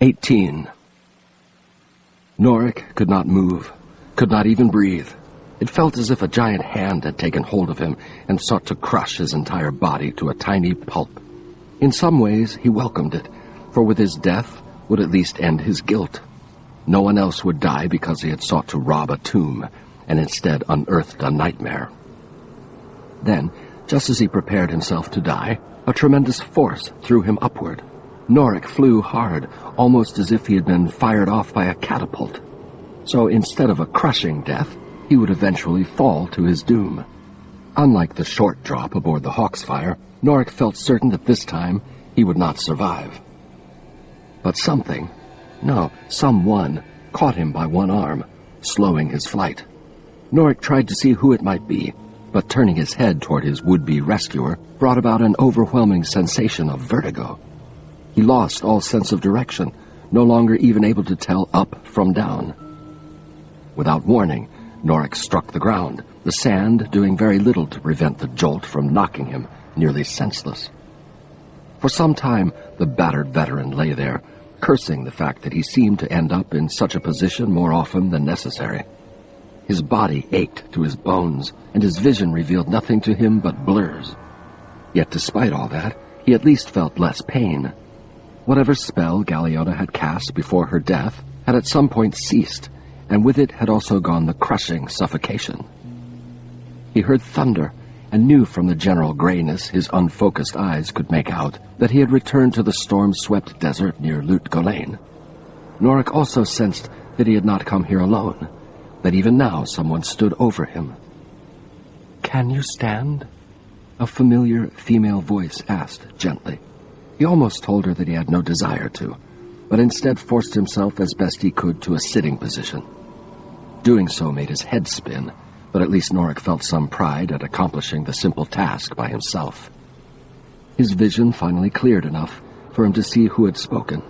18. Norik could not move, could not even breathe. It felt as if a giant hand had taken hold of him and sought to crush his entire body to a tiny pulp. In some ways, he welcomed it, for with his death would at least end his guilt. No one else would die because he had sought to rob a tomb and instead unearthed a nightmare. Then, just as he prepared himself to die, a tremendous force threw him upward. Norik flew hard, almost as if he had been fired off by a catapult. So instead of a crushing death, he would eventually fall to his doom. Unlike the short drop aboard the Hawksfire, Norik felt certain that this time he would not survive. But someone, caught him by one arm, slowing his flight. Norik tried to see who it might be, but turning his head toward his would-be rescuer brought about an overwhelming sensation of vertigo. He lost all sense of direction, no longer even able to tell up from down. Without warning, Norik struck the ground, the sand doing very little to prevent the jolt from knocking him nearly senseless. For some time, the battered veteran lay there, cursing the fact that he seemed to end up in such a position more often than necessary. His body ached to his bones, and his vision revealed nothing to him but blurs. Yet despite all that, he at least felt less pain. Whatever spell Galeota had cast before her death had at some point ceased, and with it had also gone the crushing suffocation. He heard thunder, and knew from the general grayness his unfocused eyes could make out that he had returned to the storm-swept desert near Lut Gholein. Norik also sensed that he had not come here alone, that even now someone stood over him. "Can you stand?" a familiar female voice asked gently. He almost told her that he had no desire to, but instead forced himself as best he could to a sitting position. Doing so made his head spin, but at least Norik felt some pride at accomplishing the simple task by himself. His vision finally cleared enough for him to see who had spoken.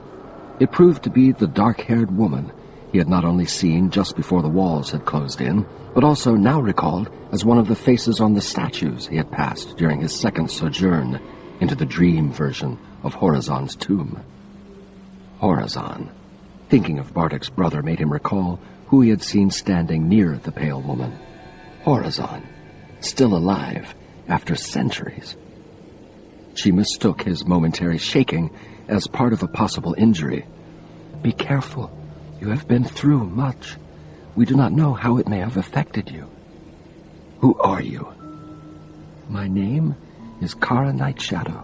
It proved to be the dark-haired woman he had not only seen just before the walls had closed in, but also now recalled as one of the faces on the statues he had passed during his second sojourn into the dream version of Horazon's tomb. Horazon. Thinking of Bartek's brother made him recall who he had seen standing near the pale woman. Horazon, still alive after centuries. She mistook his momentary shaking as part of a possible injury. "Be careful. You have been through much. We do not know how it may have affected you." "Who are you?" "My name is Kara Nightshadow,"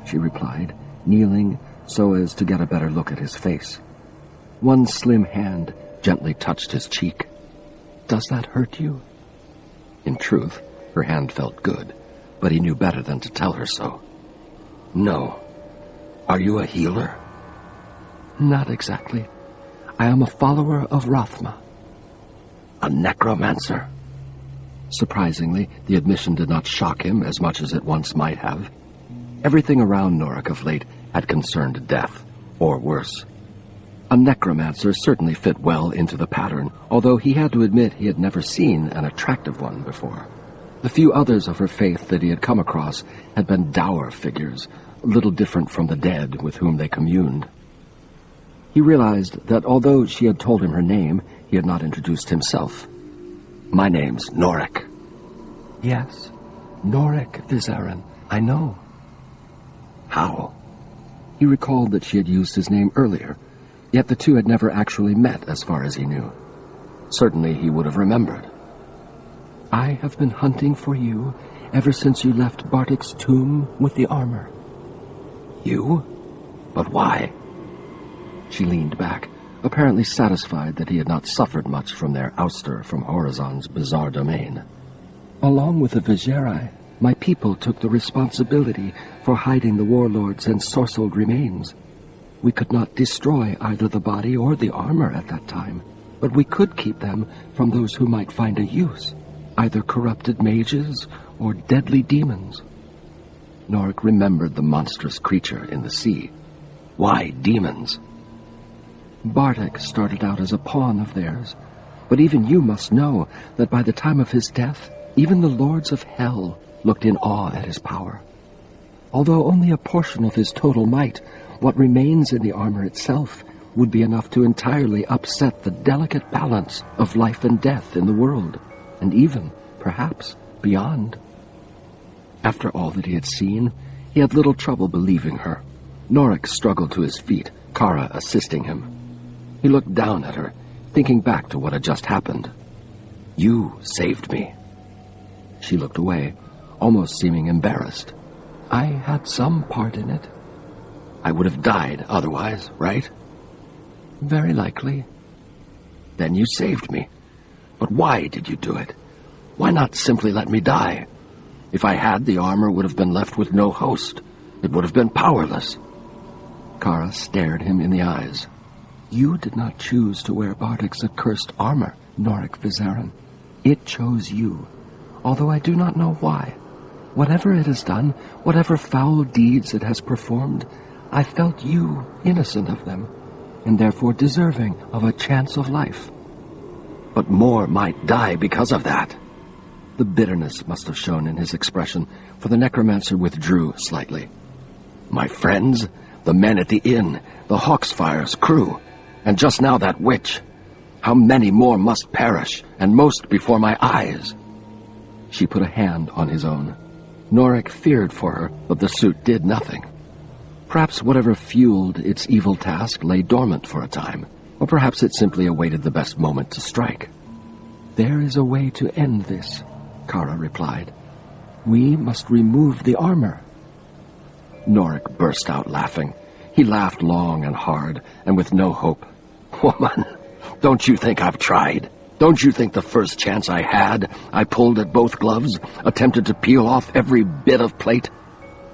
she replied, kneeling so as to get a better look at his face. One slim hand gently touched his cheek. "Does that hurt you?" In truth, her hand felt good, but he knew better than to tell her so. "No. Are you a healer?" "Not exactly. I am a follower of Rathma." "A necromancer?" Surprisingly, the admission did not shock him as much as it once might have. Everything around Norik of late had concerned death, or worse. A necromancer certainly fit well into the pattern, although he had to admit he had never seen an attractive one before. The few others of her faith that he had come across had been dour figures, little different from the dead with whom they communed. He realized that although she had told him her name, he had not introduced himself. "My name's Norik." "Yes, Norik Vizarin, I know." "How?" He recalled that she had used his name earlier, yet the two had never actually met as far as he knew. Certainly he would have remembered. "I have been hunting for you ever since you left Bartek's tomb with the armor." "You? But why?" She leaned back, apparently satisfied that he had not suffered much from their ouster from Horazon's bizarre domain. "Along with the Viserai, my people took the responsibility for hiding the warlords and sorcelled remains. We could not destroy either the body or the armor at that time, but we could keep them from those who might find a use, either corrupted mages or deadly demons." Norik remembered the monstrous creature in the sea. "Why demons?" "Bartek started out as a pawn of theirs, but even you must know that by the time of his death, even the lords of hell looked in awe at his power. Although only a portion of his total might, what remains in the armor itself would be enough to entirely upset the delicate balance of life and death in the world, and even, perhaps, beyond. After all that he had seen, he had little trouble believing her. Norik struggled to his feet, Kara assisting him. He looked down at her, thinking back to what had just happened. "You saved me." She looked away, almost seeming embarrassed. "I had some part in it." "I would have died otherwise, right?" "Very likely." "Then you saved me. But why did you do it? Why not simply let me die? If I had, the armor would have been left with no host. It would have been powerless." Kara stared him in the eyes. "You did not choose to wear Bardak's accursed armor, Norik Vizarin. It chose you, although I do not know why. Whatever it has done, whatever foul deeds it has performed, I felt you innocent of them, and therefore deserving of a chance of life." "But more might die because of that." The bitterness must have shown in his expression, for the necromancer withdrew slightly. "My friends, the men at the inn, the Hawksfire's crew, and just now that witch. How many more must perish, and most before my eyes?" She put a hand on his own. Norik feared for her, but the suit did nothing. Perhaps whatever fueled its evil task lay dormant for a time, or perhaps it simply awaited the best moment to strike. "There is a way to end this," Kara replied. "We must remove the armor." Norik burst out laughing. He laughed long and hard, and with no hope. "Woman, don't you think I've tried? Don't you think the first chance I had, I pulled at both gloves, attempted to peel off every bit of plate?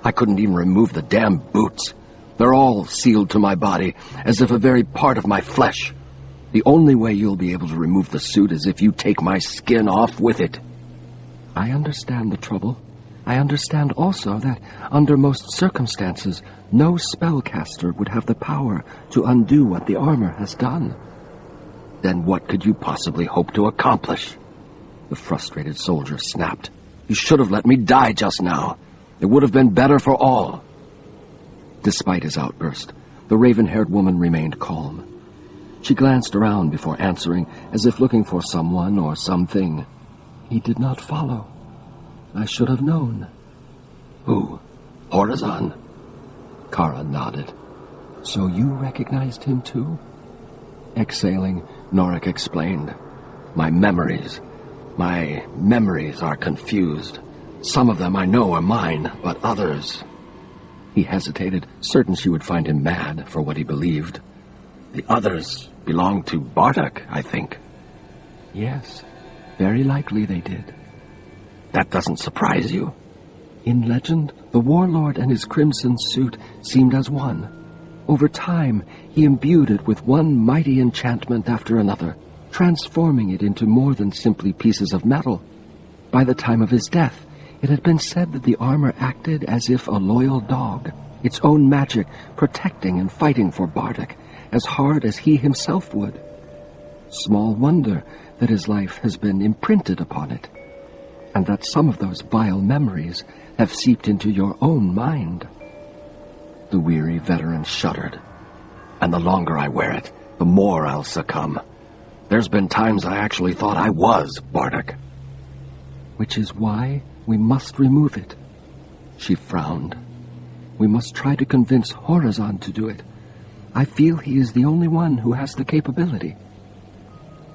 I couldn't even remove the damn boots. They're all sealed to my body, as if a very part of my flesh. The only way you'll be able to remove the suit is if you take my skin off with it." "I understand the trouble. I understand also that, under most circumstances, no spellcaster would have the power to undo what the armor has done." "Then what could you possibly hope to accomplish?" The frustrated soldier snapped. "You should have let me die just now. It would have been better for all." Despite his outburst, the raven-haired woman remained calm. She glanced around before answering, as if looking for someone or something. "He did not follow. I should have known." "Who? Horizon?" Kara nodded. "So you recognized him too?" Exhaling, Norik explained. My memories are confused. Some of them I know are mine, but others..." He hesitated, certain she would find him mad for what he believed. "The others belong to Bardak, I think." "Yes, very likely they did." "That doesn't surprise you?" "In legend, the warlord and his crimson suit seemed as one. Over time, he imbued it with one mighty enchantment after another, transforming it into more than simply pieces of metal. By the time of his death, it had been said that the armor acted as if a loyal dog, its own magic protecting and fighting for Bardak, as hard as he himself would. Small wonder that his life has been imprinted upon it, and that some of those vile memories have seeped into your own mind." The weary veteran shuddered. "And the longer I wear it, the more I'll succumb. There's been times I actually thought I was Bardak." "Which is why we must remove it." She frowned. "We must try to convince Horizon to do it. I feel he is the only one who has the capability."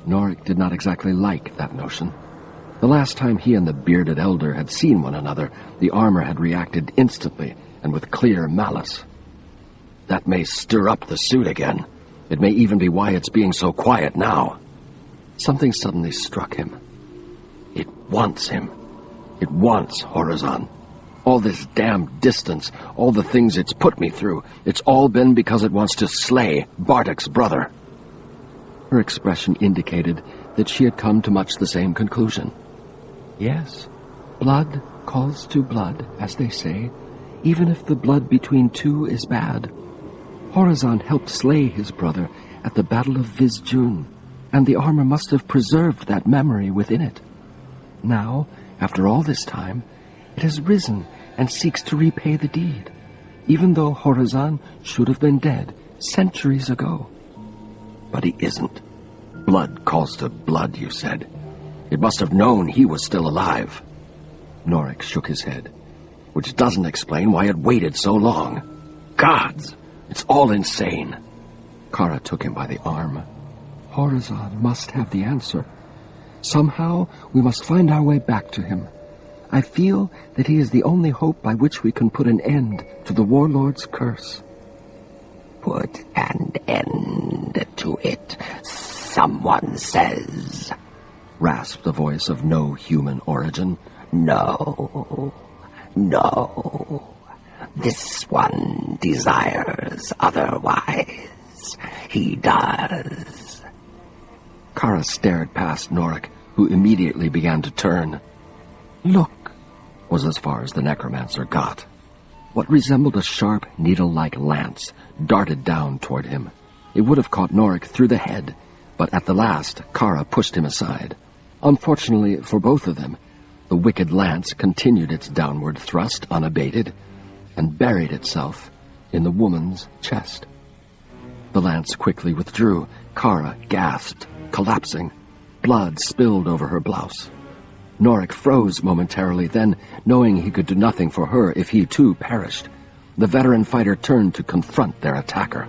Norik did not exactly like that notion. The last time he and the bearded elder had seen one another, the armor had reacted instantly and with clear malice. That may stir up the suit again. It may even be why it's being so quiet now. Something suddenly struck him. It wants him. It wants Horizon. All this damn distance, all the things it's put me through, it's all been because it wants to slay Bardak's brother. Her expression indicated that she had come to much the same conclusion. Yes, blood calls to blood, as they say, even if the blood between two is bad. Horizon helped slay his brother at the Battle of Vizjun, and the armor must have preserved that memory within it. Now, after all this time, it has risen and seeks to repay the deed. even though Horazan should have been dead centuries ago. But he isn't. Blood calls to blood, you said. It must have known he was still alive. Norik shook his head, which doesn't explain why it waited so long. Gods! It's all insane. Kara took him by the arm. Horazan must have the answer. Somehow we must find our way back to him. I feel that he is the only hope by which we can put an end to the warlord's curse. Put an end to it, someone says, rasped the voice of no human origin. No. This one desires otherwise. He does. Kara stared past Norik, who immediately began to turn. Look, was as far as the necromancer got. What resembled a sharp, needle-like lance darted down toward him. It would have caught Norik through the head, but at the last, Kara pushed him aside. Unfortunately for both of them, the wicked lance continued its downward thrust unabated and buried itself in the woman's chest. The lance quickly withdrew. Kara gasped, collapsing. Blood spilled over her blouse. Norik froze momentarily, then, knowing he could do nothing for her if he too perished, the veteran fighter turned to confront their attacker.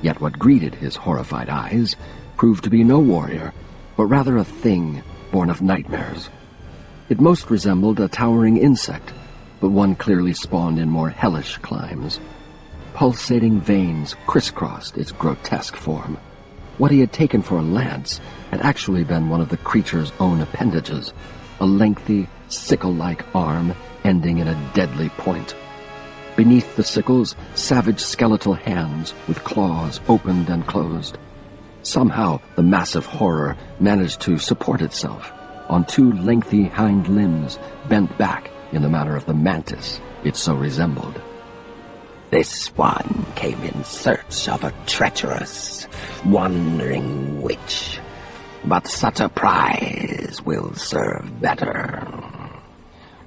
Yet what greeted his horrified eyes proved to be no warrior, but rather a thing born of nightmares. It most resembled a towering insect, but one clearly spawned in more hellish climes. Pulsating veins crisscrossed its grotesque form. What he had taken for a lance had actually been one of the creature's own appendages, a lengthy, sickle-like arm ending in a deadly point. Beneath the sickles, savage skeletal hands with claws opened and closed. Somehow, the massive horror managed to support itself on two lengthy hind limbs bent back in the manner of the mantis it so resembled. This one came in search of a treacherous, wandering witch, but such a prize will serve better.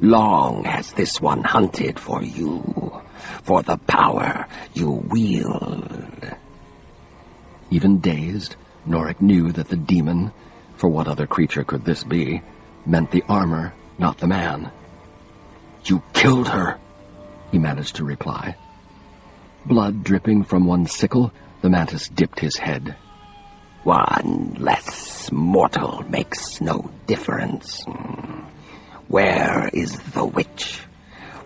Long has this one hunted for you, for the power you wield. Even dazed, Norik knew that the demon, for what other creature could this be, meant the armor, not the man. You killed her, he managed to reply. Blood dripping from one sickle, the mantis dipped his head. One less mortal makes no difference. Where is the witch?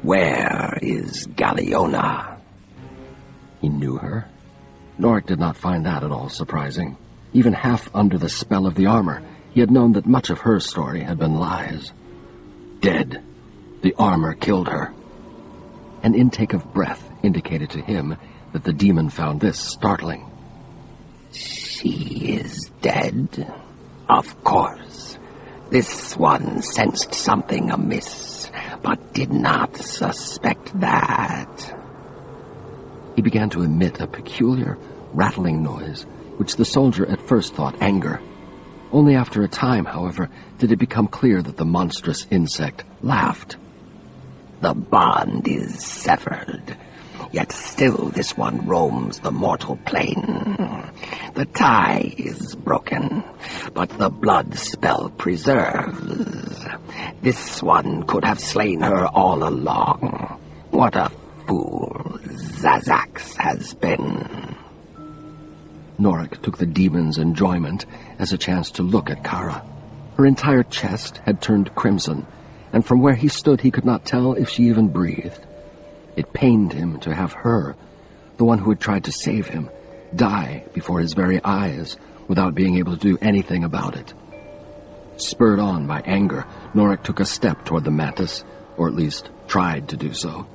Where is Galliona? He knew her. Norik did not find that at all surprising. Even half under the spell of the armor, he had known that much of her story had been lies. Dead. The armor killed her. An intake of breath indicated to him that the demon found this startling. She is dead? Of course. This one sensed something amiss, but did not suspect that. He began to emit a peculiar, rattling noise, which the soldier at first thought anger. Only after a time, however, did it become clear that the monstrous insect laughed. The bond is severed, yet still this one roams the mortal plane. The tie is broken, but the blood spell preserves. This one could have slain her all along. What a fool Zazax has been. Norik took the demon's enjoyment as a chance to look at Kara. Her entire chest had turned crimson, and from where he stood he could not tell if she even breathed. It pained him to have her, the one who had tried to save him, die before his very eyes without being able to do anything about it. Spurred on by anger, Norik took a step toward the mantis, or at least tried to do so.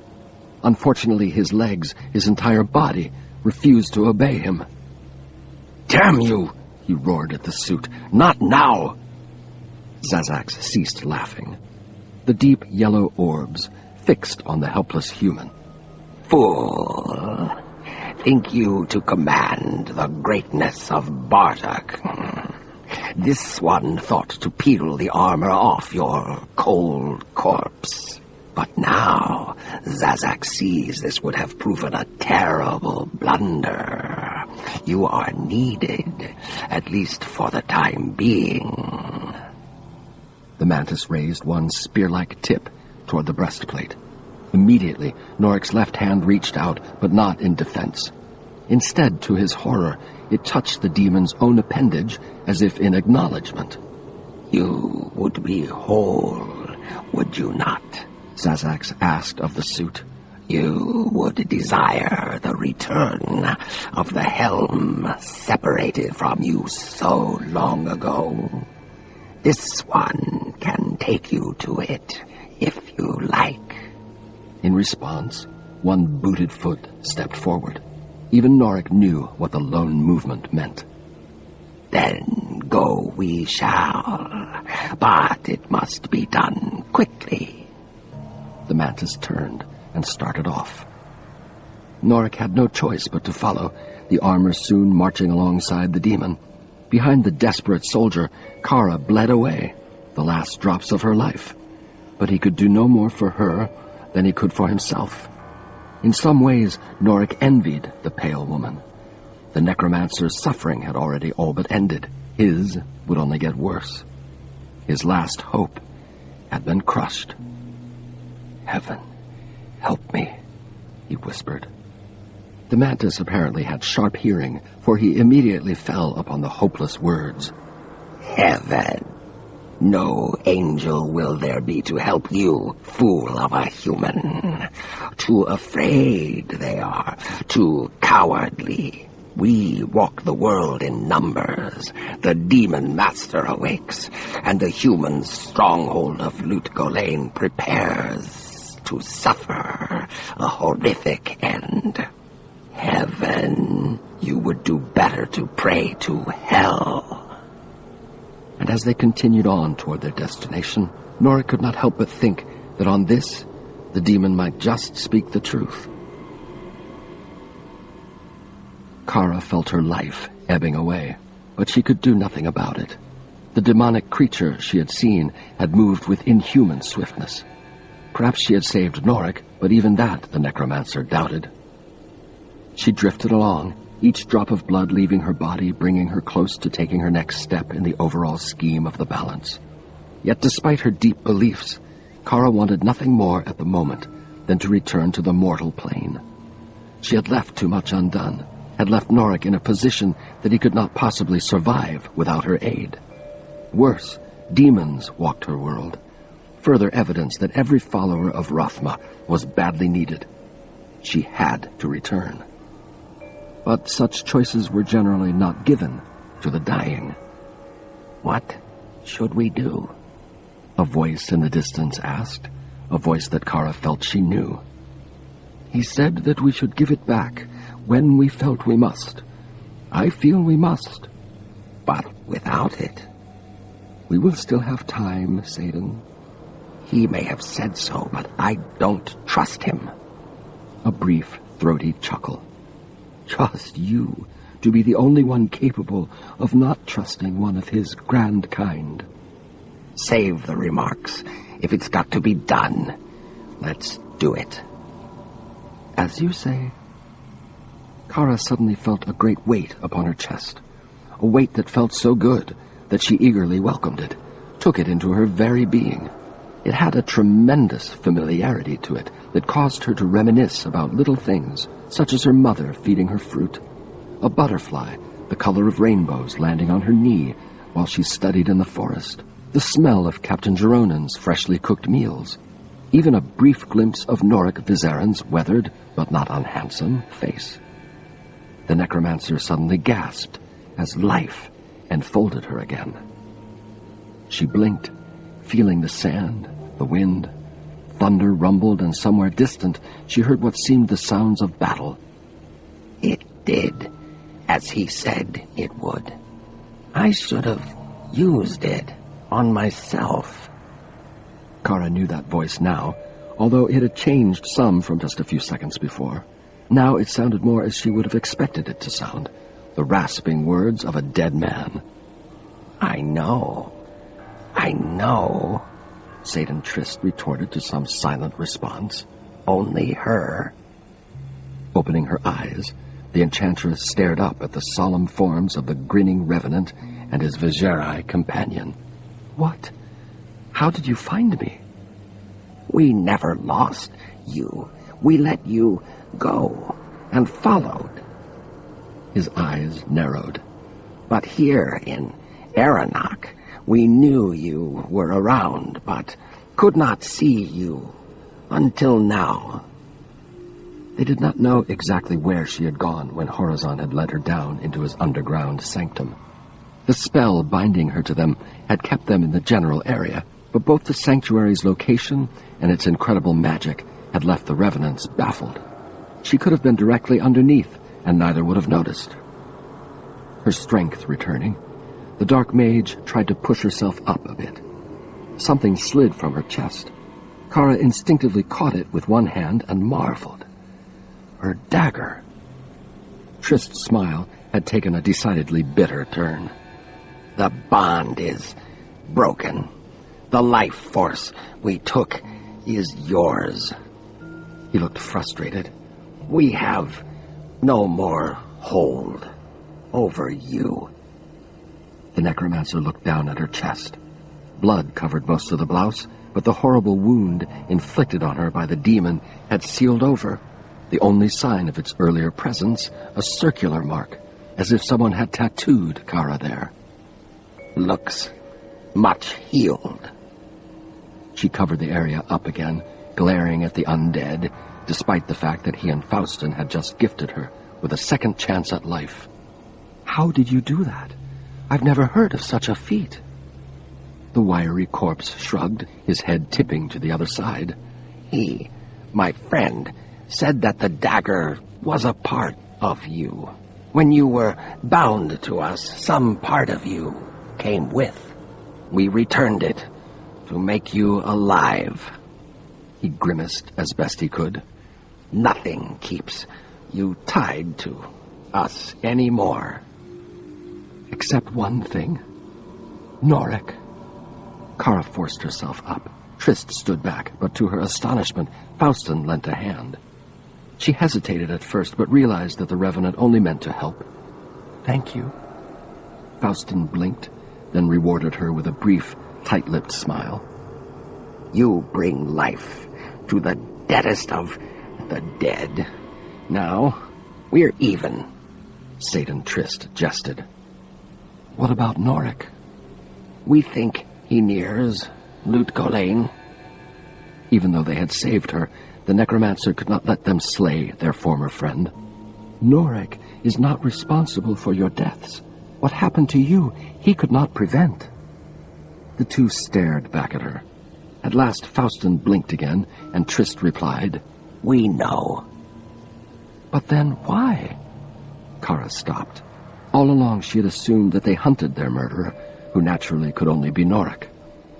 Unfortunately, his legs, his entire body, refused to obey him. "Damn you!" he roared at the suit. "Not now!" Zazax ceased laughing. The deep yellow orbs fixed on the helpless human. Fool! Think you to command the greatness of Bartok? This one thought to peel the armor off your cold corpse. But now, Zazak sees this would have proven a terrible blunder. You are needed, at least for the time being. The mantis raised one spear-like tip toward the breastplate. Immediately, Norik's left hand reached out, but not in defense. Instead, to his horror, it touched the demon's own appendage as if in acknowledgement. You would be whole, would you not? Zazak asked of the suit. You would desire the return of the helm separated from you so long ago. This one can take you to it, if you like. In response, one booted foot stepped forward. Even Norik knew what the lone movement meant. Then go we shall, but it must be done quickly. The mantis turned and started off. Norik had no choice but to follow, the armor soon marching alongside the demon. Behind the desperate soldier, Kara bled away, the last drops of her life. But he could do no more for her than he could for himself. In some ways, Norik envied the pale woman. The necromancer's suffering had already all but ended. His would only get worse. His last hope had been crushed. "Heaven, help me," he whispered. The mantis apparently had sharp hearing, for he immediately fell upon the hopeless words. Heaven. No angel will there be to help you, fool of a human. Too afraid they are, too cowardly. We walk the world in numbers. The demon master awakes, and the human stronghold of Lut Gholein prepares to suffer a horrific end. Heaven, you would do better to pray to hell. And as they continued on toward their destination, Norik could not help but think that on this, the demon might just speak the truth. Kara felt her life ebbing away, but she could do nothing about it. The demonic creature she had seen had moved with inhuman swiftness. Perhaps she had saved Norik, but even that the necromancer doubted. She drifted along, each drop of blood leaving her body, bringing her close to taking her next step in the overall scheme of the balance. Yet despite her deep beliefs, Kara wanted nothing more at the moment than to return to the mortal plane. She had left too much undone, had left Norik in a position that he could not possibly survive without her aid. Worse, demons walked her world. Further evidence that every follower of Rathma was badly needed. She had to return. But such choices were generally not given to the dying. What should we do? A voice in the distance asked, a voice that Kara felt she knew. He said that we should give it back when we felt we must. I feel we must. But without it? We will still have time, Satan. He may have said so, but I don't trust him. A brief, throaty chuckle. Trust you to be the only one capable of not trusting one of his grand kind. Save the remarks. If it's got to be done, let's do it. As you say. Kara suddenly felt a great weight upon her chest. A weight that felt so good that she eagerly welcomed it, took it into her very being. It had a tremendous familiarity to it that caused her to reminisce about little things, such as her mother feeding her fruit, a butterfly, the color of rainbows, landing on her knee while she studied in the forest, the smell of Captain Geronen's freshly cooked meals, even a brief glimpse of Norik Vizaren's weathered, but not unhandsome, face. The necromancer suddenly gasped as life enfolded her again. She blinked, feeling the sand, the wind. Thunder rumbled, and somewhere distant she heard what seemed the sounds of battle. It did, as he said it would. I should have used it on myself. Kara knew that voice now, although it had changed some from just a few seconds before. Now it sounded more as she would have expected it to sound, the rasping words of a dead man. I know. Satan Trist retorted to some silent response. Only her. Opening her eyes, the enchantress stared up at the solemn forms of the grinning revenant and his Viserai companion. What? How did you find me? We never lost you. We let you go and followed. His eyes narrowed. But here in Aranok, we knew you were around, but could not see you until now. They did not know exactly where she had gone when Horizon had led her down into his underground sanctum. The spell binding her to them had kept them in the general area, but both the sanctuary's location and its incredible magic had left the revenants baffled. She could have been directly underneath, and neither would have noticed. Her strength returning, the dark mage tried to push herself up a bit. Something slid from her chest. Kara instinctively caught it with one hand and marveled. Her dagger. Trist's smile had taken a decidedly bitter turn. The bond is broken. The life force we took is yours. He looked frustrated. We have no more hold over you. The necromancer looked down at her chest. Blood covered most of the blouse, but the horrible wound inflicted on her by the demon had sealed over, the only sign of its earlier presence, a circular mark, as if someone had tattooed Kara there. Looks much healed. She covered the area up again, glaring at the undead, despite the fact that he and Faustin had just gifted her with a second chance at life. How did you do that? I've never heard of such a feat. The wiry corpse shrugged, his head tipping to the other side. He, my friend, said that the dagger was a part of you. When you were bound to us, some part of you came with. We returned it to make you alive. He grimaced as best he could. Nothing keeps you tied to us anymore. Except one thing. Norik. Kara forced herself up. Trist stood back, but to her astonishment, Faustin lent a hand. She hesitated at first, but realized that the revenant only meant to help. Thank you. Faustin blinked, then rewarded her with a brief, tight-lipped smile. You bring life to the deadest of the dead. Now, we're even. Satan Trist jested. What about Norik? We think he nears Lutgolain. Even though they had saved her, the necromancer could not let them slay their former friend. Norik is not responsible for your deaths. What happened to you, he could not prevent. The two stared back at her. At last, Faustin blinked again, and Trist replied, We know. But then why? Kara stopped. All along she had assumed that they hunted their murderer, who naturally could only be Norik.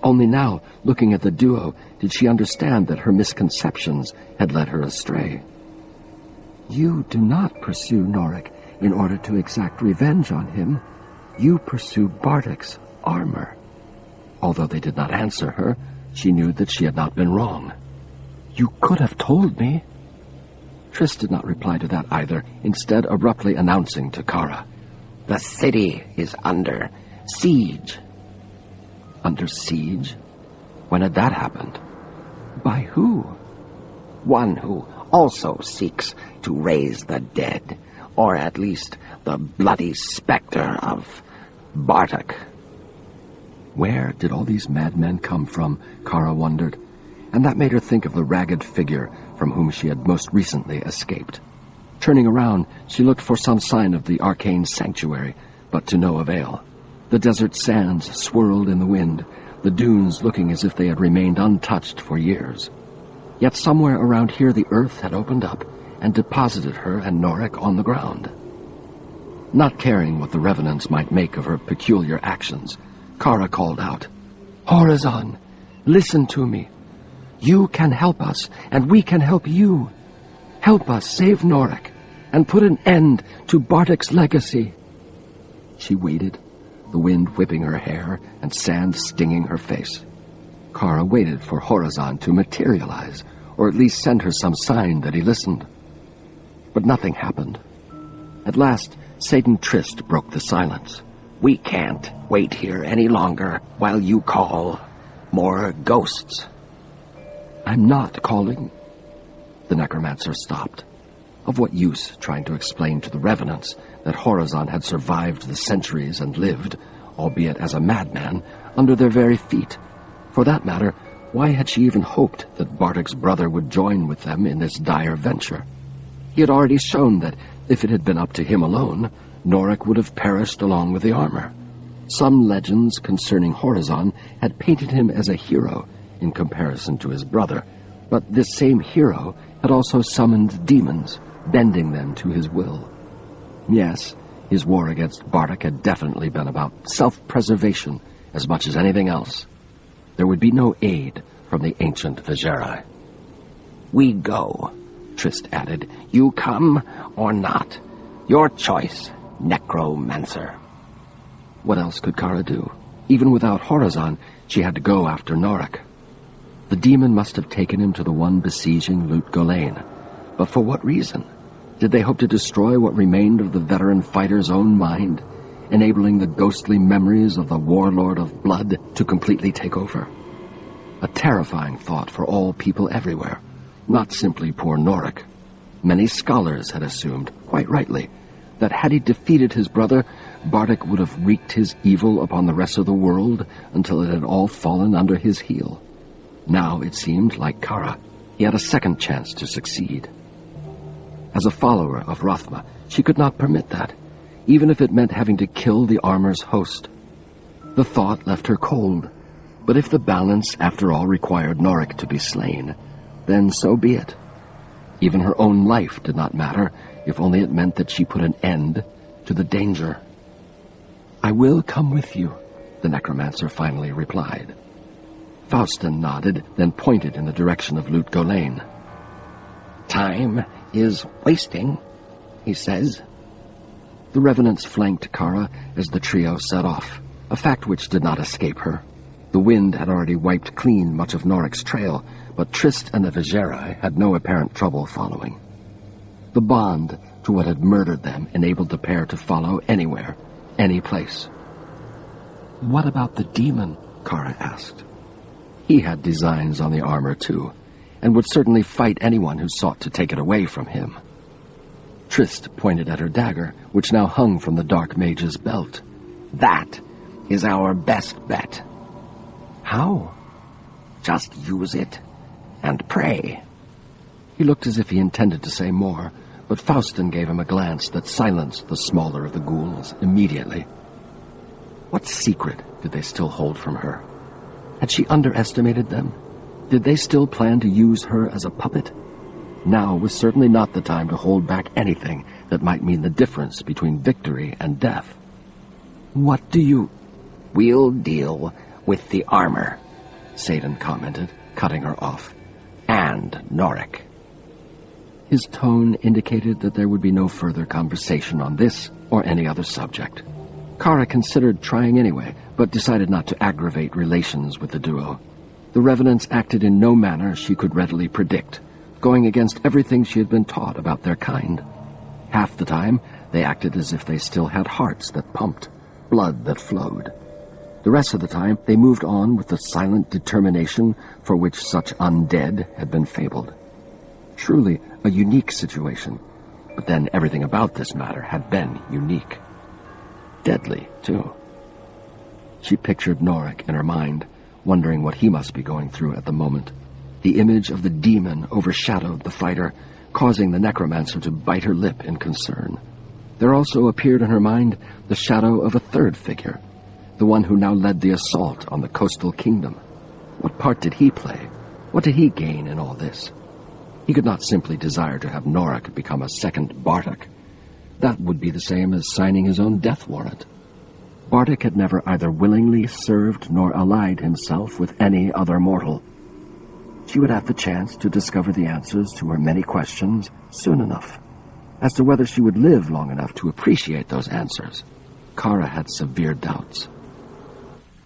Only now, looking at the duo, did she understand that her misconceptions had led her astray. You do not pursue Norik in order to exact revenge on him. You pursue Bartek's armor. Although they did not answer her, she knew that she had not been wrong. You could have told me. Trist did not reply to that either, instead abruptly announcing to Kara, The city is under siege. Under siege? When had that happened? By who? One who also seeks to raise the dead, or at least the bloody specter of Bartek. Where did all these madmen come from, Kara wondered, and that made her think of the ragged figure from whom she had most recently escaped. Turning around, she looked for some sign of the arcane sanctuary, but to no avail. The desert sands swirled in the wind, the dunes looking as if they had remained untouched for years. Yet somewhere around here the earth had opened up and deposited her and Norik on the ground. Not caring what the revenants might make of her peculiar actions, Kara called out, Horizon, listen to me. You can help us, and we can help you. Help us save Norik, and put an end to Bartek's legacy. She waited, the wind whipping her hair and sand stinging her face. Kara waited for Horazon to materialize, or at least send her some sign that he listened. But nothing happened. At last, Satan Trist broke the silence. We can't wait here any longer while you call more ghosts. I'm not calling. The necromancer stopped. Of what use trying to explain to the revenants that Horazon had survived the centuries and lived, albeit as a madman, under their very feet? For that matter, why had she even hoped that Bartek's brother would join with them in this dire venture? He had already shown that, if it had been up to him alone, Norik would have perished along with the armor. Some legends concerning Horazon had painted him as a hero in comparison to his brother, but this same hero had also summoned demons, bending them to his will. Yes, his war against Bartek had definitely been about self-preservation as much as anything else. There would be no aid from the ancient Vigerai. We go, Trist added. You come or not. Your choice, necromancer. What else could Kara do? Even without Horazon, she had to go after Norik. The demon must have taken him to the one besieging Lut Gholein. But for what reason? Did they hope to destroy what remained of the veteran fighter's own mind, enabling the ghostly memories of the warlord of blood to completely take over? A terrifying thought for all people everywhere, not simply poor Norik. Many scholars had assumed, quite rightly, that had he defeated his brother, Bartek would have wreaked his evil upon the rest of the world until it had all fallen under his heel. Now, it seemed, like Kara, he had a second chance to succeed. As a follower of Rothma, she could not permit that, even if it meant having to kill the armor's host. The thought left her cold, but if the balance, after all, required Norik to be slain, then so be it. Even her own life did not matter, if only it meant that she put an end to the danger. "I will come with you," the necromancer finally replied. Faustin nodded, then pointed in the direction of Lut Gholein. Time is wasting, he says. The revenants flanked Kara as the trio set off, a fact which did not escape her. The wind had already wiped clean much of Norik's trail, but Trist and the Vigerai had no apparent trouble following. The bond to what had murdered them enabled the pair to follow anywhere, any place. "What about the demon?" Kara asked. He had designs on the armor, too, and would certainly fight anyone who sought to take it away from him. Trist pointed at her dagger, which now hung from the dark mage's belt. "That is our best bet." "How?" "Just use it and pray." He looked as if he intended to say more, but Faustin gave him a glance that silenced the smaller of the ghouls immediately. What secret did they still hold from her? Had she underestimated them? Did they still plan to use her as a puppet? Now was certainly not the time to hold back anything that might mean the difference between victory and death. "What do you—" "We'll deal with the armor," Satan commented, cutting her off. "And Norik." His tone indicated that there would be no further conversation on this or any other subject. Kara considered trying anyway, but decided not to aggravate relations with the duo. The revenants acted in no manner she could readily predict, going against everything she had been taught about their kind. Half the time, they acted as if they still had hearts that pumped, blood that flowed. The rest of the time, they moved on with the silent determination for which such undead had been fabled. Truly a unique situation, but then everything about this matter had been unique. Deadly, too. She pictured Norik in her mind, wondering what he must be going through at the moment. The image of the demon overshadowed the fighter, causing the necromancer to bite her lip in concern. There also appeared in her mind the shadow of a third figure, the one who now led the assault on the coastal kingdom. What part did he play? What did he gain in all this? He could not simply desire to have Norik become a second Bartek. That would be the same as signing his own death warrant. Bartek had never either willingly served nor allied himself with any other mortal. She would have the chance to discover the answers to her many questions soon enough. As to whether she would live long enough to appreciate those answers, Kara had severe doubts.